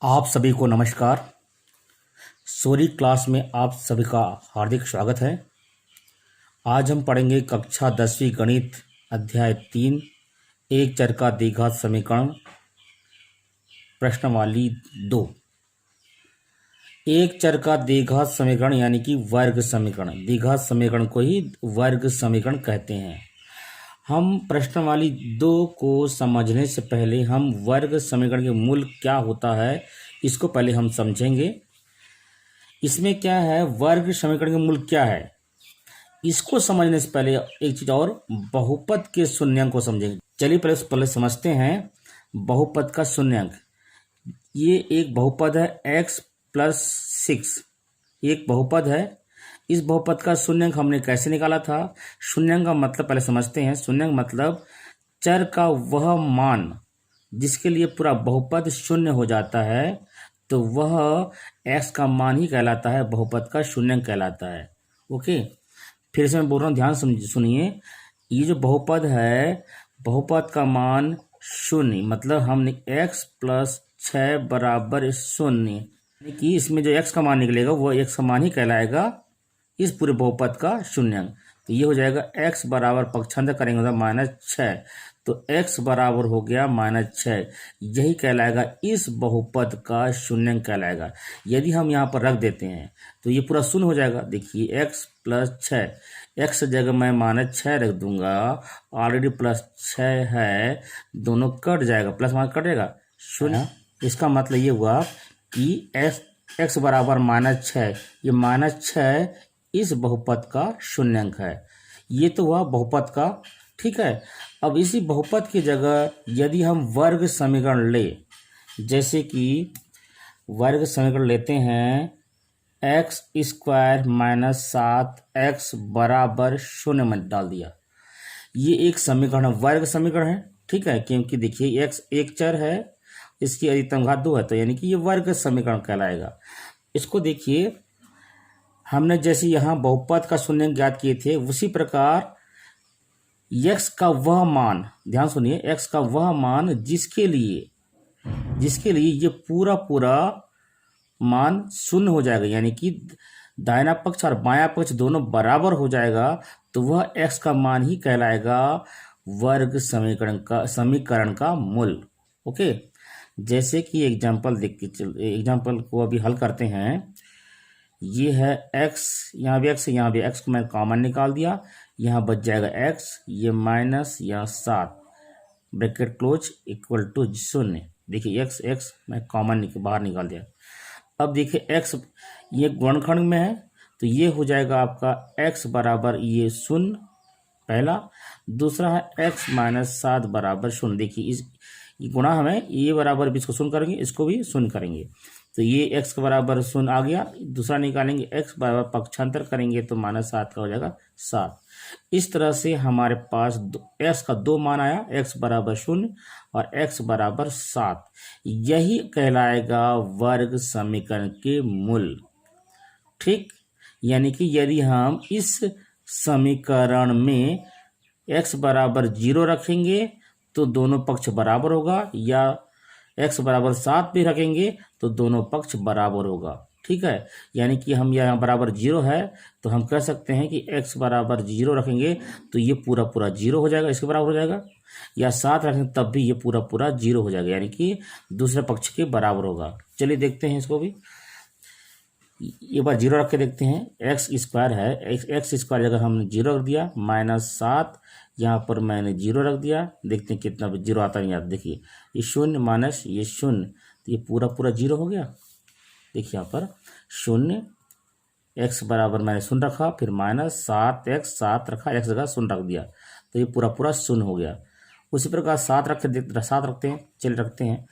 आप सभी को नमस्कार। सोरी क्लास में आप सभी का हार्दिक स्वागत है। आज हम पढ़ेंगे कक्षा 10वीं गणित अध्याय 3 एक चर का द्विघात समीकरण प्रश्नावली 2। एक चर का द्विघात समीकरण यानी कि वर्ग समीकरण, द्विघात समीकरण को ही वर्ग समीकरण कहते हैं। हम प्रश्नावली 2 को समझने से पहले हम वर्ग समीकरण के मूल क्या होता है इसको पहले हम समझेंगे। इसमें क्या है, वर्ग समीकरण के मूल क्या है इसको समझने से पहले एक चीज और, बहुपद के शून्यंक को समझेंगे। चलिए पहले समझते हैं बहुपद का शून्यंक। ये एक बहुपद है x+6, एक बहुपद है। इस बहुपद का शून्यंक हमने कैसे निकाला था? शून्यंक का मतलब पहले समझते हैं। शून्यंक मतलब चर का वह मान जिसके लिए पूरा बहुपद शून्य हो जाता है, तो वह x का मान ही कहलाता है, बहुपद का शून्यंक कहलाता है। ओके, फिर से मैं बोल रहा हूँ, ध्यान सुनिए। ये जो बहुपद है, बहुपद का मान शून्य, मतलब हमने x+6 बराबर शून्य, यानी कि इसमें जो x का मान निकलेगा वो x का मान ही कहलाएगा इस पूरे बहुपद का शून्यंक। तो ये हो जाएगा x बराबर, पक्षांतर करेंगे तो -6, तो x बराबर हो गया -6। यही कहलाएगा इस बहुपद का शून्यंक कहलाएगा। यदि हम यहाँ पर रख देते हैं तो ये पूरा शून्य हो जाएगा। देखिए x+6, x जगह मैं -6 रख दूंगा, ऑलरेडी +6 है, दोनों कट जाएगा, प्लस माइनस कटेगा, शून्य। इसका मतलब ये हुआ कि x बराबर -6, ये -6 इस बहुपद का शून्यंक है। ये तो हुआ बहुपद का, ठीक है। अब इसी बहुपद की जगह यदि हम वर्ग समीकरण ले, जैसे कि वर्ग समीकरण लेते हैं x² - 7x बराबर शून्य में डाल दिया। ये एक समीकरण है, वर्ग समीकरण है, ठीक है। क्योंकि देखिए x एक चर है, इसकी अधिकतम घात 2 है, तो यानी कि ये वर्ग समीकरण कहलाएगा। इसको देखिए, हमने जैसे यहाँ बहुपद का शून्यंक ज्ञात किए थे, उसी प्रकार x का वह मान, ध्यान सुनिए, x का वह मान जिसके लिए ये पूरा मान शून्य हो जाएगा, यानी कि दाहिना पक्ष और बायां पक्ष दोनों बराबर हो जाएगा, तो वह x का मान ही कहलाएगा वर्ग समीकरण का मूल। ओके, जैसे कि एग्जाम्पल को अभी हल करते हैं। ये है x, यहाँ भी x, यहाँ भी x को मैं कॉमन निकाल दिया, यहाँ बच जाएगा x, ये माइनस यहाँ 7, ब्रैकेट क्लोज, इक्वल टू 0। देखिए x मैं कॉमन बाहर निकाल दिया। अब देखिए x ये गुणनखंड में है, तो ये हो जाएगा आपका x बराबर ये 0 पहला, दूसरा है x - 7 बराबर 0। देखिए इस गुणा हमें ये बराबर भी इसको 0 करेंगे, इसको भी 0 करेंगे, तो ये x के बराबर 0 आ गया। दूसरा निकालेंगे, x बराबर पक्षांतर करेंगे तो -7 का हो जाएगा 7। इस तरह से हमारे पास x का 2 मान आया, x बराबर 0 और x बराबर 7। यही कहलाएगा वर्ग समीकरण के मूल, ठीक। यानी कि यदि हम इस समीकरण में x बराबर 0 रखेंगे तो दोनों पक्ष बराबर होगा, या x बराबर 7 भी रखेंगे तो दोनों पक्ष बराबर होगा, ठीक है। यानी कि हम यहाँ बराबर 0 है, तो हम कह सकते हैं कि x बराबर 0 रखेंगे तो ये पूरा 0 हो जाएगा, इसके बराबर हो जाएगा, या 7 रखेंगे तब भी ये पूरा 0 हो जाएगा, यानी कि दूसरे पक्ष के बराबर होगा। चलिए देखते हैं इसको भी, एक बार 0 रख के देखते हैं। x² है, x² जगह हमने 0 रख दिया, -7 यहाँ पर मैंने 0 रख दिया। देखते हैं कितना 0 आता नहीं आता। देखिए ये 0 माइनस ये 0, तो ये पूरा 0 हो गया। देखिए यहाँ पर 0, x बराबर मैंने 0 रखा, फिर -7x 7 रखा, x जगह 0 रख दिया, तो ये पूरा 0 हो गया। उसी प्रकार 7 रखते हैं, चलिए रखते हैं।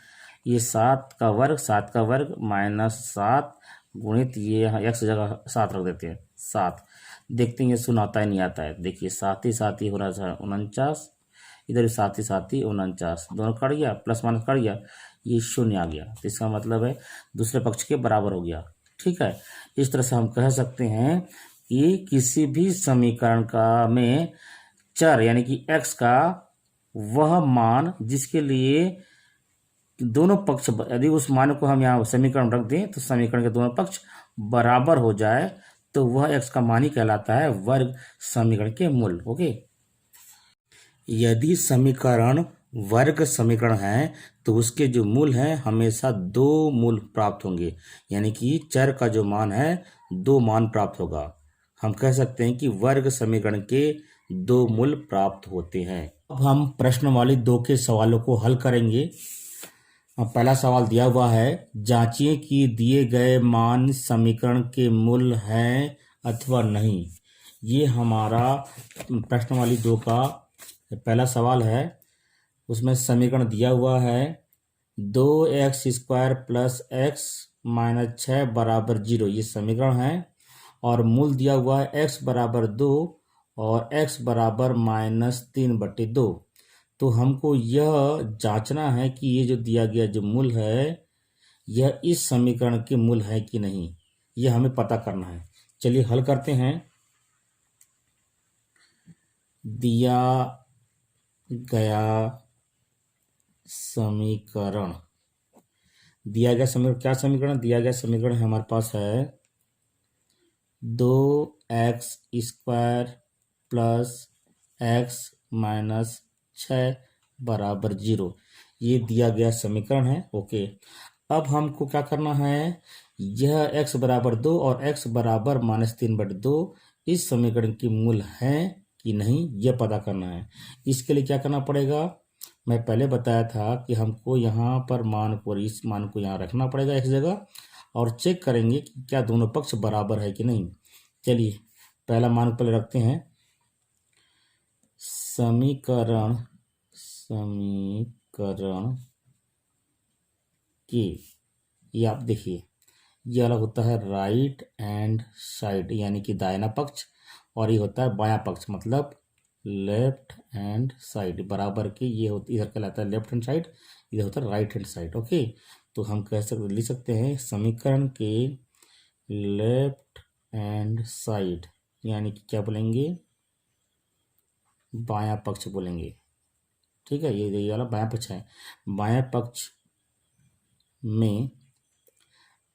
ये 7 का वर्ग -7 गुणित ये यहाँ x जगह 7 रख देते हैं, 7। देखते हैं ये 0 आता है नहीं आता है। देखिए 7 ही हो रहा है 49, इधर भी 7 ही 49, दोनों कट गया, प्लस माइनस कट गया, ये 0 आ गया, तो इसका मतलब है दूसरे पक्ष के बराबर हो गया, ठीक है। इस तरह से हम कह सकते हैं कि किसी भी समीकरण का में चर यानी कि x का वह मान जिसके लिए दोनों पक्ष, यदि उस मान को हम यहाँ समीकरण रख दें तो समीकरण के दोनों पक्ष बराबर हो जाए तो वह x का मान ही कहलाता है वर्ग समीकरण के मूल। ओके, यदि समीकरण वर्ग समीकरण है तो उसके जो मूल हैं हमेशा दो मूल प्राप्त होंगे, यानी कि चर का जो मान है दो मान प्राप्त होगा। हम कह सकते हैं कि वर्ग समीकरण के दो मूल प्राप्त होते हैं। अब हम प्रश्नावली 2 के सवालों को हल करेंगे। पहला सवाल दिया हुआ है, जांचिए कि दिए गए मान समीकरण के मूल हैं अथवा नहीं। ये हमारा प्रश्नावली 2 का पहला सवाल है। उसमें समीकरण दिया हुआ है 2x² प्लस x माइनस 6 बराबर 0, ये समीकरण है। और मूल दिया हुआ है x बराबर 2 और x बराबर -3/2। तो हमको यह जांचना है कि ये जो दिया गया जो मूल है यह इस समीकरण के मूल है कि नहीं, यह हमें पता करना है। चलिए हल करते हैं। दिया गया समीकरण, क्या समीकरण दिया गया समीकरण है हमारे पास है 2x² प्लस x माइनस 6 बराबर 0, ये दिया गया समीकरण है। ओके, अब हमको क्या करना है, यह x बराबर 2 और x बराबर -3/2 इस समीकरण के मूल हैं कि नहीं यह पता करना है। इसके लिए क्या करना पड़ेगा, मैं पहले बताया था कि हमको यहाँ पर मान को, इस मान को यहाँ रखना पड़ेगा एक जगह और चेक करेंगे कि क्या दोनों पक्ष बराबर है कि नहीं। चलिए पहला मान पहले रखते हैं। समीकरण के, ये आप देखिए ये अलग होता है राइट हैंड साइड यानी कि दाहिना पक्ष, और ये होता है बायां पक्ष मतलब लेफ्ट हैंड साइड। बराबर के ये होती, इधर कहलाता है लेफ्ट हैंड साइड, इधर होता है राइट हैंड साइड। ओके, तो हम लिख सकते हैं समीकरण के लेफ्ट हैंड साइड यानी कि क्या बोलेंगे, बायां पक्ष बोलेंगे। ठीक है, ये वाला बायां पक्ष है। बायां पक्ष में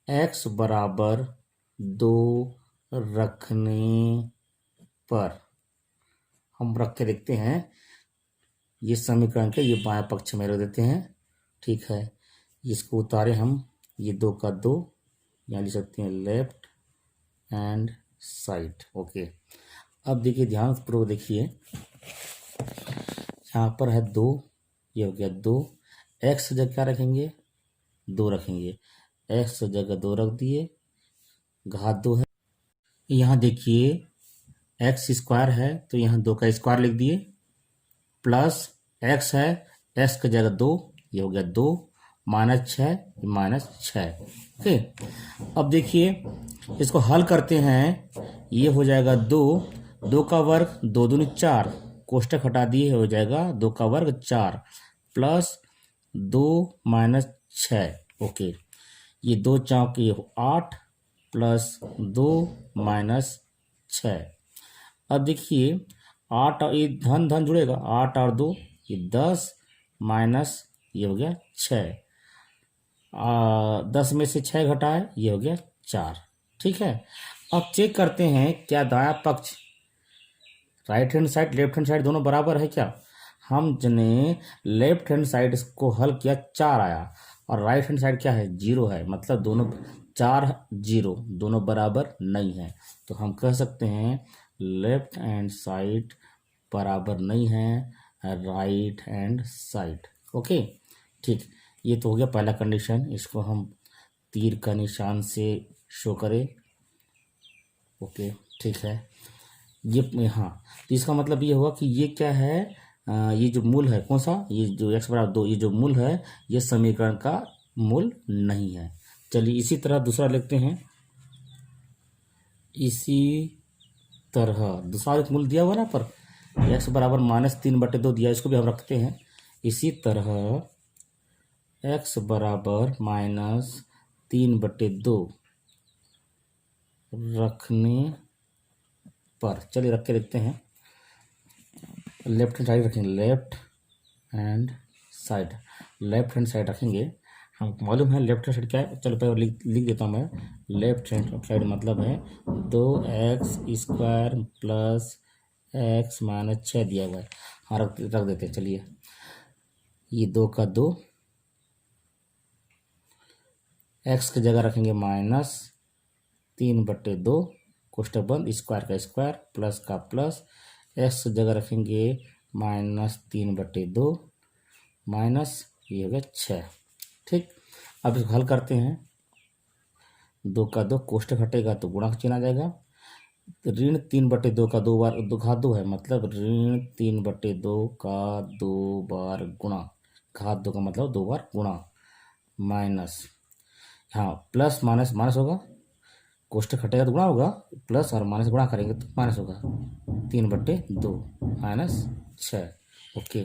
x बराबर 2 रखने पर हम रख के देखते हैं, ये समीकरण के ये बायां पक्ष में रख देते हैं। ठीक है, इसको उतारे हम, ये 2 का 2 यहाँ लिख सकते हैं लेफ्ट हैंड साइड। ओके, अब देखिए ध्यानपूर्वक देखिए, यहाँ पर है 2, ये हो गया 2, x जगह क्या रखेंगे 2 रखेंगे, x जगह 2 रख दिए, घात 2 है। यहाँ देखिए x² है तो यहाँ 2 का स्क्वायर लिख दिए, प्लस x है, x की जगह 2, ये हो गया 2, -6 -6। ओके, अब देखिए इसको हल करते हैं, ये हो जाएगा 2 का वर्ग 2 दूनी 4, कोष्टक हटा दिए हो जाएगा 2 का वर्ग 4 प्लस 2 -6। ओके, ये 2 चौक ये 8 प्लस 2 -6। अब देखिए 8 और ये धन धन जुड़ेगा, 8 और 2 ये 10 माइनस ये हो गया 6, 10 में से 6 घटाए ये हो गया 4। ठीक है, अब चेक करते हैं क्या दायां पक्ष right hand side left hand side दोनों बराबर है क्या। हम जने लेफ्ट हैंड साइड को हल किया 4 आया और राइट हैंड साइड क्या है 0 है, मतलब दोनों 4 0 दोनों बराबर नहीं है। तो हम कह सकते हैं लेफ्ट हैंड साइड बराबर नहीं है राइट हैंड साइड। ओके, ठीक, ये तो हो गया पहला कंडीशन, इसको हम तीर का निशान से शो करें। ओके, ठीक है, ये हाँ, तो इसका मतलब ये हुआ कि ये क्या है, ये जो मूल है कौन सा, ये जो x बराबर 2 ये जो मूल है ये समीकरण का मूल नहीं है। चलिए इसी तरह दूसरा लिखते हैं। इसी तरह दूसरा एक मूल दिया हुआ ना पर x बराबर -3/2 दिया, इसको भी हम रखते हैं। इसी तरह x बराबर -3/2 रखने पर, चलिए रख के देखते हैं। लेफ्ट हैंड साइड रखेंगे, left hand side left hand side रखेंगे, हम मालूम है लेफ्ट हैंड साइड क्या है, चलो पहले लिख देता हूँ मैं। लेफ्ट हैंड साइड मतलब है 2x² प्लस x माइनस 6 दिया हुआ है। हाँ रख देते हैं, चलिए ये 2 का 2, x की जगह रखेंगे -3/2 कोष्टक बंद, स्क्वायर का स्क्वायर प्लस का प्लस, x की जगह रखेंगे -3/2 माइनस ये हो गया 6। ठीक, अब इसको हल करते हैं। 2 का 2 कोष्टक हटेगा तो गुणा का चिन्ह आ जाएगा। ऋण 3/2 का 2 बार घात 2 है, मतलब ऋण 3/2 का 2 बार गुणा, घात 2 का मतलब 2 बार गुणा, माइनस, हाँ प्लस माइनस माइनस होगा, कोष्टक हटेगा तो गुणा होगा, प्लस और माइनस गुणा करेंगे तो माइनस होगा, 3/2 माइनस 6। ओके,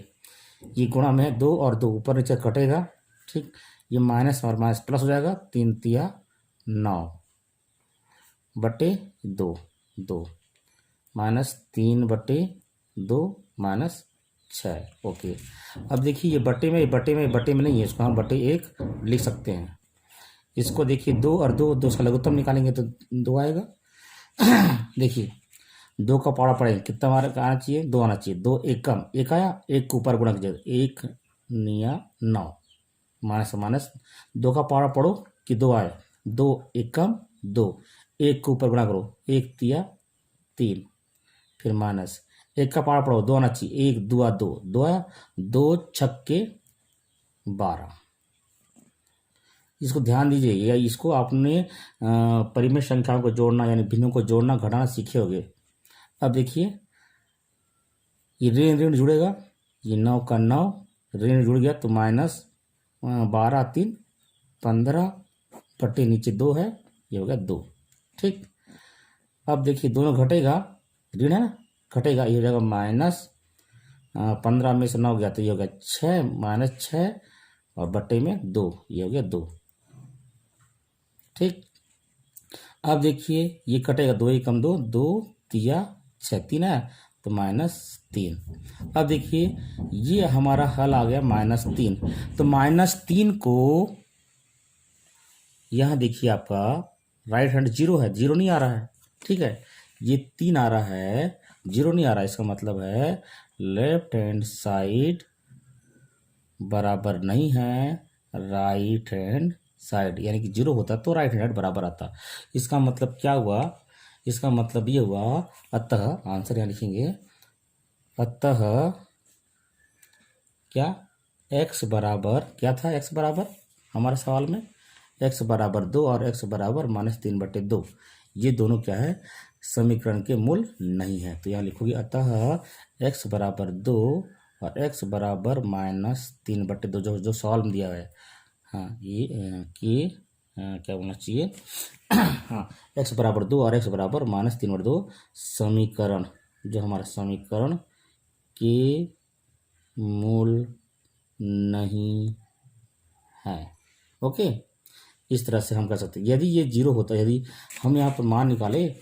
ये गुणा में 2 और 2 ऊपर नीचे कटेगा। ठीक, ये माइनस और माइनस प्लस हो जाएगा, 3 तिया 9/2 2 माइनस 3/2 माइनस 6। ओके, अब देखिए ये बट्टे में नहीं है, इसको हम बट्टे 1 लिख सकते हैं। इसको देखिए 2 और 2 का लघुत्तम निकालेंगे तो 2 आएगा। देखिए 2 का पारा पड़ेगा, कितना आना चाहिए, 2 आना चाहिए, 2 1 कम 1 आया, 1 को ऊपर गुणा कीजिए, 1 निया 9 माइनस माइनस, 2 का पारा पढ़ो कि 2 आए, 2 1 कम 2, 1 को ऊपर गुणा करो, 1 तिया 3, फिर माइनस, 1 का पारा पढ़ो, 2 आना चाहिए, 1 2 2 आया, 2 छक्के 12। इसको ध्यान दीजिए, या इसको आपने परिमेय संख्याओं को जोड़ना यानी भिन्नों को जोड़ना घटाना सीखे होगे। अब देखिए ये ऋण ऋण जुड़ेगा, ये 9 का 9 ऋण जुड़ गया तो माइनस 12 3 15 बट्टे नीचे 2 है, ये हो गया 2। ठीक, अब देखिए दोनों घटेगा, ऋण है ना, घटेगा, ये हो जाएगा माइनस 15 में से 9 गया तो ये हो गया 6 माइनस 6 और बट्टे में 2, ये हो गया 2। ठीक, अब देखिए ये कटेगा, 2 1 कम 2 2 तिया 6 3 है तो -3। अब देखिए ये हमारा हल आ गया -3, तो -3 को यहाँ देखिए आपका राइट हैंड 0 है, 0 नहीं आ रहा है। ठीक है, ये 3 आ रहा है, 0 नहीं आ रहा है, इसका मतलब है लेफ्ट हैंड साइड बराबर नहीं है राइट हैंड साइड, यानी कि 0 होता तो राइट हैंड साइड बराबर आता। इसका मतलब क्या हुआ, इसका मतलब ये हुआ, अतः आंसर यहाँ लिखेंगे, अतः क्या x बराबर क्या था, x बराबर हमारे सवाल में x बराबर 2 और x बराबर -3/2, ये दोनों क्या है, समीकरण के मूल नहीं है। तो यहाँ लिखोगे अतः x बराबर 2 और x बराबर -3/2, जो सवाल में दिया है। हाँ ये कि क्या बोलना चाहिए, हाँ x बराबर 2 और x बराबर -3/2 समीकरण, जो हमारा समीकरण के मूल नहीं है। ओके, इस तरह से हम कर सकते हैं। यदि ये 0 होता, यदि हम यहाँ पर मान निकाले,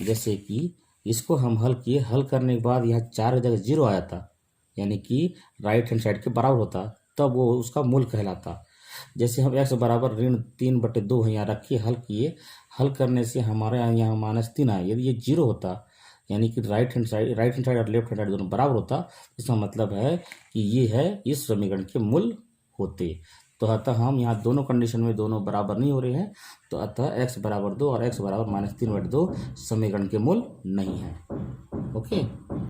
जैसे कि इसको हम हल किए, हल करने के बाद यहाँ 4 की जगह 0 आया था, यानी कि राइट हैंड साइड के बराबर होता, तब वो उसका मूल कहलाता। जैसे हम x बराबर ऋण 3/2 है यहाँ रखिए, हल किए, हल करने से हमारे यहाँ -3 आया। यदि ये 0 होता, यानी कि राइट हैंड साइड और लेफ्ट हैंड साइड दोनों बराबर होता, इसका मतलब है कि ये है इस समीकरण के मूल होते। तो अतः हम यहाँ दोनों कंडीशन में दोनों बराबर नहीं हो रहे हैं, तो अतः x बराबर 2 और x बराबर -3/2 समीकरण के मूल नहीं है। ओके।